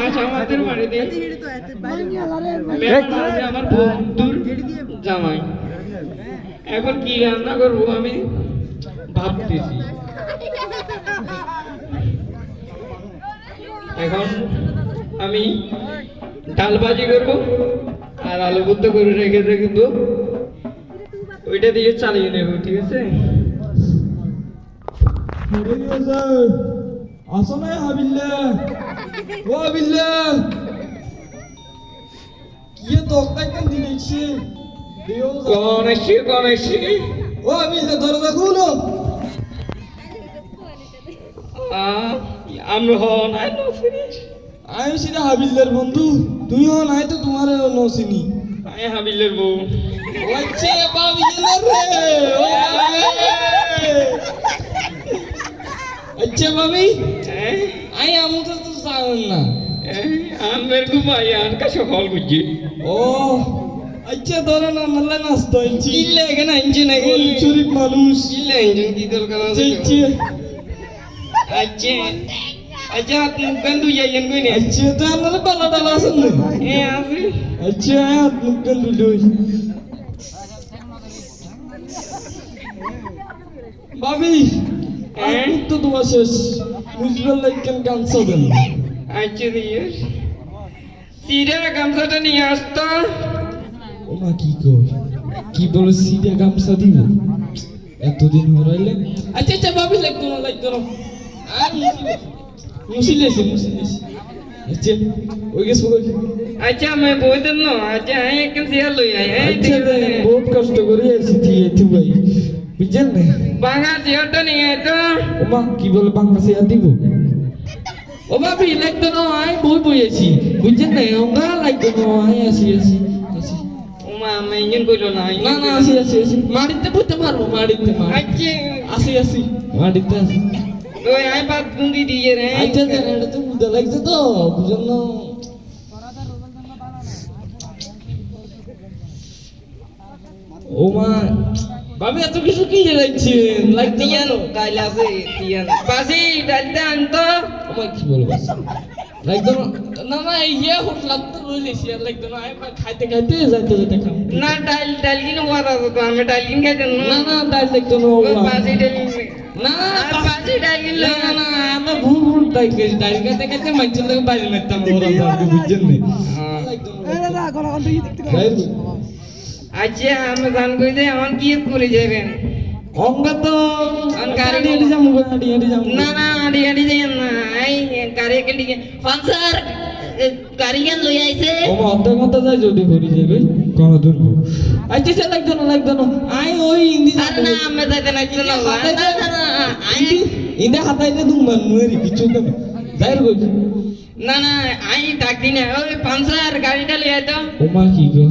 আজ আমাদের বাড়িতে আমার বন্ধুর জামাই। এখন কি রান্না করবো আমি ভাবতেছি। এখন আমি ডাল ভাজি করবো আর আলু ভুর্তা করে রেখে দেবো, ওইটা দিয়ে চালিয়ে নেবো। ঠিক আছে? আসো না হাবিল্লা, ও হাবিল্লা কি তো একদম দিয়েছি। কোন এসে ও হাবিল্লা দরজা খুলো। আমরা নাই নসিনি। আমি সেটা হাবিল্লার বন্ধু, তুই হো নাই তো তোমার নসিনি। আমি হাবিলের বউ। আচ্ছা হাবিল্লার রে, ও আচ্ছা ভাবি আই আমু তো জানেন না আমের ঘুমাইয়ান কাছে হল বুঝি। ও আচ্ছা ধরে না নালে নাস্তা আনছি। ইল্লে এখানে আনছি না শরীফ মানুষ ইল্লে আনছেন কি দরকার আছে? আচ্ছা আচ্ছা আপনি কেন তুই যাইয়েন কই না? আচ্ছা তো আপনারা পালা ডালা আছেন না? আছে। আচ্ছা আপনি কেন দুলই ভাবি তো তোমার শেষ বুঝবার লাগেন গামছা দেন। আচ্ছা দিয়ে সিরা গামছাটা নিয়ে আসতো। ও মা কি কই, কি বলে সিধা গামছা দিব এতদিন হরাইলে। আচ্ছা আচ্ছা ভাবি লাগতো না আর মুসিলেছি আচ্ছা ওই গেছ কই। আচ্ছা আমি বই দেন না। আচ্ছা আমি একদম সিয়ার লই আই। আচ্ছা বহুত কষ্ট করে আছি তুই ভাই বুঝছেন না। বাঙা সিয়ারটা নিয়ে আইতো। ও মা কি বলে বাংলা সিয়া দিব। ও ভাবি লাগতো না, আমি বই আছি বুঝছেন না। ওঙ্গা লাগতো না, আমি আসি ওমা আমি ইঞ্জিন কইলো না। না না আসি মাড়িতে বইতে পারবো মাড়িতে আচ্ছা আসি মাড়িতে আসি। ওই আই বাদ গুন্দি দিয়ে রে। আচ্ছা এটা তো বুঝা লাগছে তো বুঝুন না। ও মা ভাবি এত কিছু কি যাচ্ছেন লাগতে তিয়ান ডাইল আছে তিয়ান বাসি ডালটা আনতো। ও মা কি বলবো লাগতো না না ইয়ে হোটলাম তো রইলেছি আর লাগতো না। আমি খাইতে যাইতে খাম না ডাল কিনে ওয়ার আছে তো আমি ডাল কিনে খাইতেন না না ডাল লাগতো না। ওই বাসি ডাল না বাসি ডাল কিনলে না না আমরা ভুল ডাল খেয়েছি। ডাল খাইতে মাইচের লোক বাইরে মারতাম ওরা আপনি বুঝছেন না। আচ্ছা আমি গান কই যে আমার কি করে যাবেন অঙ্গা তো গাড়ি হেঁটে যাবো হেঁটে যাবো। না না আড়ি যাইন না। এই গাড়ি কেটে ফাংসার গাড়ি কেন লই আইছে। ও অর্ধেক মতো যায় যদি ঘুরি যাবে কোনো দূর। আচ্ছা লাগতো না আই ওই ইন্দি আর না আমি যাইতে না না না আই ইন্দে হাতাইতে দুমান মুরি কিছু না যাই কই। না না আই ডাক দিন ওই ফাংসার গাড়িটা লই আইতো। ও মা কি গো